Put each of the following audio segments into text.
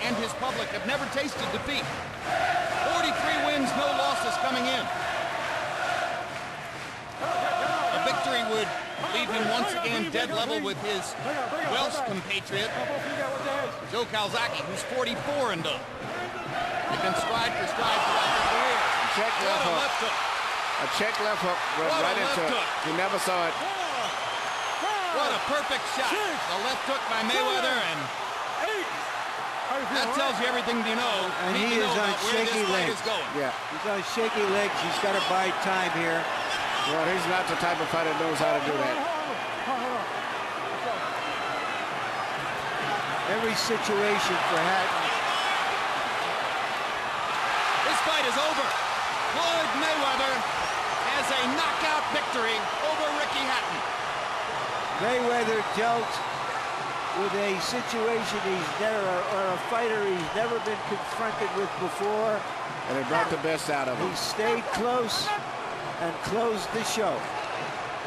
and his public have never tasted defeat. 43 wins, no losses coming in. A victory would leave him once again dead level with his Welsh compatriot, Joe Calzaghe, who's 44 and 0. They've been stride for stride throughout their career. What a left hook. A check left hook went right into it. He never saw it. What a perfect shot. The left hook by Mayweather, and that tells you everything you know. And he is on shaky legs. Yeah. He's on shaky legs. He's got to bide time here. Well, he's not the type of fighter that knows how to do that. Every situation for Hatton. This fight is over. Floyd Mayweather has a knockout victory over Ricky Hatton. Mayweather dealt with a situation or a fighter he's never been confronted with before. And it brought the best out of him. He stayed close and closed the show.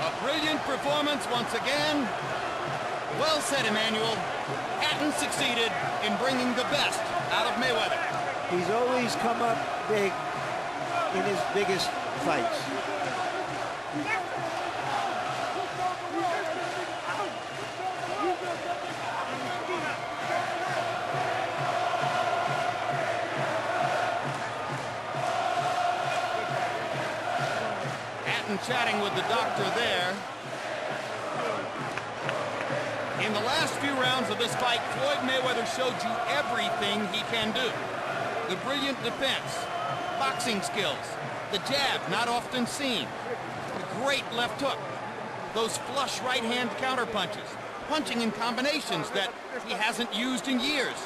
A brilliant performance once again. Well said, Emmanuel. Hatton succeeded in bringing the best out of Mayweather. He's always come up big in his biggest fights. Hatton chatting with the doctor there. In the last few rounds of this fight, Floyd Mayweather showed you everything he can do. The brilliant defense, boxing skills, the jab not often seen, the great left hook, those flush right-hand counter punches, punching in combinations that he hasn't used in years.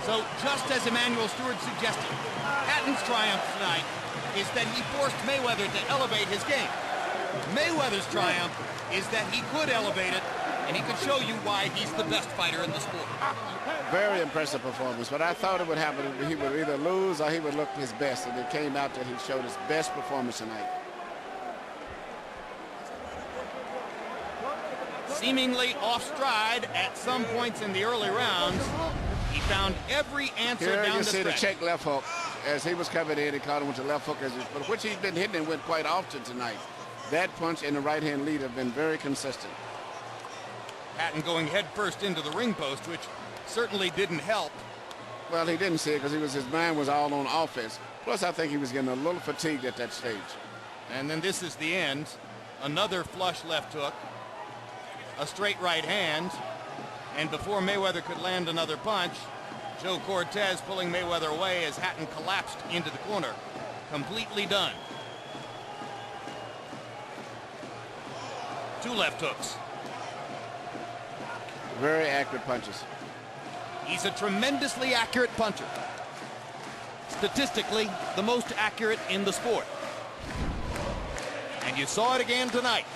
So just as Emmanuel Stewart suggested, Hatton's triumph tonight is that he forced Mayweather to elevate his game. Mayweather's triumph is that he could elevate it, and he could show you why he's the best fighter in the sport. Very impressive performance, but I thought it would happen. He would either lose or he would look his best, and it came out that he showed his best performance tonight. Seemingly off stride at some points in the early rounds, he found every answer Here down you the see stretch. the check left hook. As he was coming in, he caught him with the left hook, but which he's been hitting and went quite often tonight. That punch and the right-hand lead have been very consistent. Hatton going head first into the ring post, which certainly didn't help. Well, he didn't see it because his mind was all on offense. Plus, I think he was getting a little fatigued at that stage. And then this is the end. Another flush left hook, a straight right hand, and before Mayweather could land another punch, Joe Cortez pulling Mayweather away as Hatton collapsed into the corner. Completely done. Two left hooks. Very accurate punches. He's a tremendously accurate puncher. Statistically, the most accurate in the sport. And you saw it again tonight.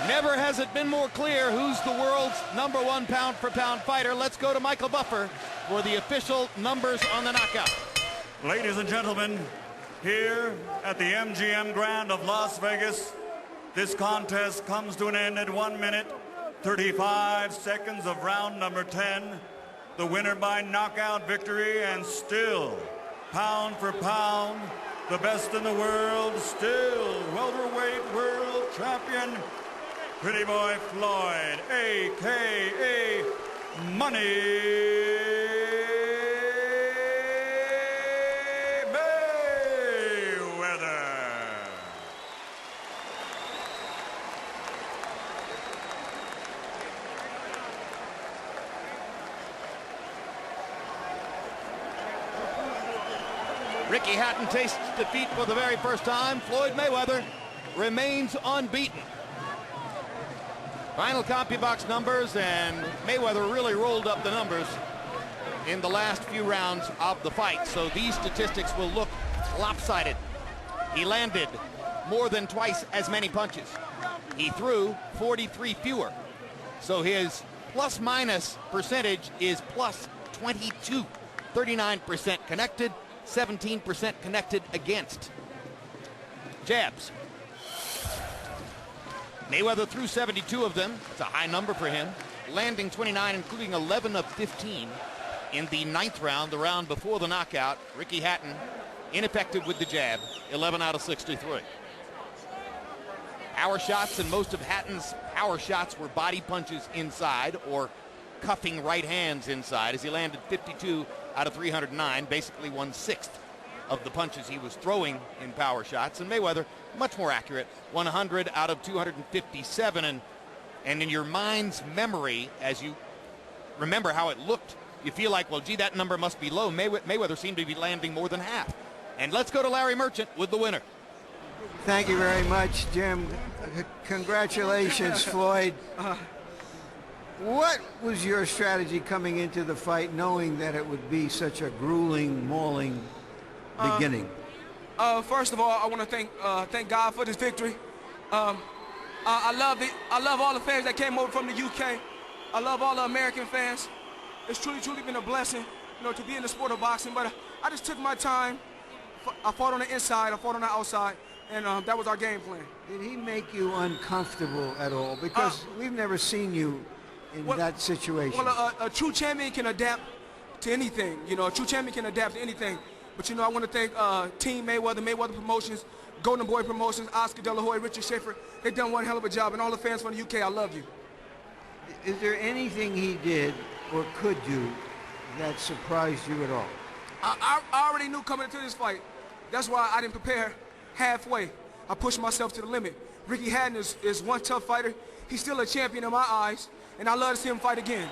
Never has it been more clear who's the world's #1 pound-for-pound fighter. Let's go to Michael Buffer for the official numbers on the knockout. Ladies and gentlemen, here at the MGM Grand of Las Vegas, this contest comes to an end at 1 minute, 35 seconds of round number 10. The winner by knockout victory, and still, pound for pound, the best in the world, still welterweight world champion, Pretty Boy Floyd, a.k.a. Money Mayweather. Ricky Hatton tastes defeat for the very first time. Floyd Mayweather remains unbeaten. Final CompuBox numbers, and Mayweather really rolled up the numbers in the last few rounds of the fight, so these statistics will look lopsided. He landed more than twice as many punches. He threw 43 fewer, so his plus-minus percentage is plus 22. 39% connected, 17% connected against. Jabs. Mayweather threw 72 of them. It's a high number for him. landing 29, including 11 of 15 in the 9th round, the round before the knockout. Ricky Hatton ineffective with the jab, 11 out of 63. Power shots, and most of Hatton's power shots were body punches inside or cuffing right hands inside, as he landed 52 out of 309, basically 1/6 of the punches he was throwing in power shots. And Mayweather, much more accurate, 100 out of 257. And in your mind's memory, as you remember how it looked, you feel like, well, gee, that number must be low. Mayweather seemed to be landing more than half. And let's go to Larry Merchant with the winner. Thank you very much, Jim. Congratulations, Floyd. What was your strategy coming into the fight, knowing that it would be such a grueling, mauling beginning? First of all, I want to thank God for this victory. I love all the fans that came over from the UK. I love all the American fans. It's truly been a blessing, to be in the sport of boxing. But I just took my time. I fought on the inside, I fought on the outside, and that was our game plan. Did he make you uncomfortable at all? Because we've never seen you in that situation. Well, a true champion can adapt to anything. A true champion can adapt to anything. But, I want to thank Team Mayweather, Mayweather Promotions, Golden Boy Promotions, Oscar De La Hoya, Richard Schaefer. They've done one hell of a job. And all the fans from the UK, I love you. Is there anything he did or could do that surprised you at all? I already knew coming into this fight. That's why I didn't prepare halfway. I pushed myself to the limit. Ricky Hatton is one tough fighter. He's still a champion in my eyes, and I love to see him fight again.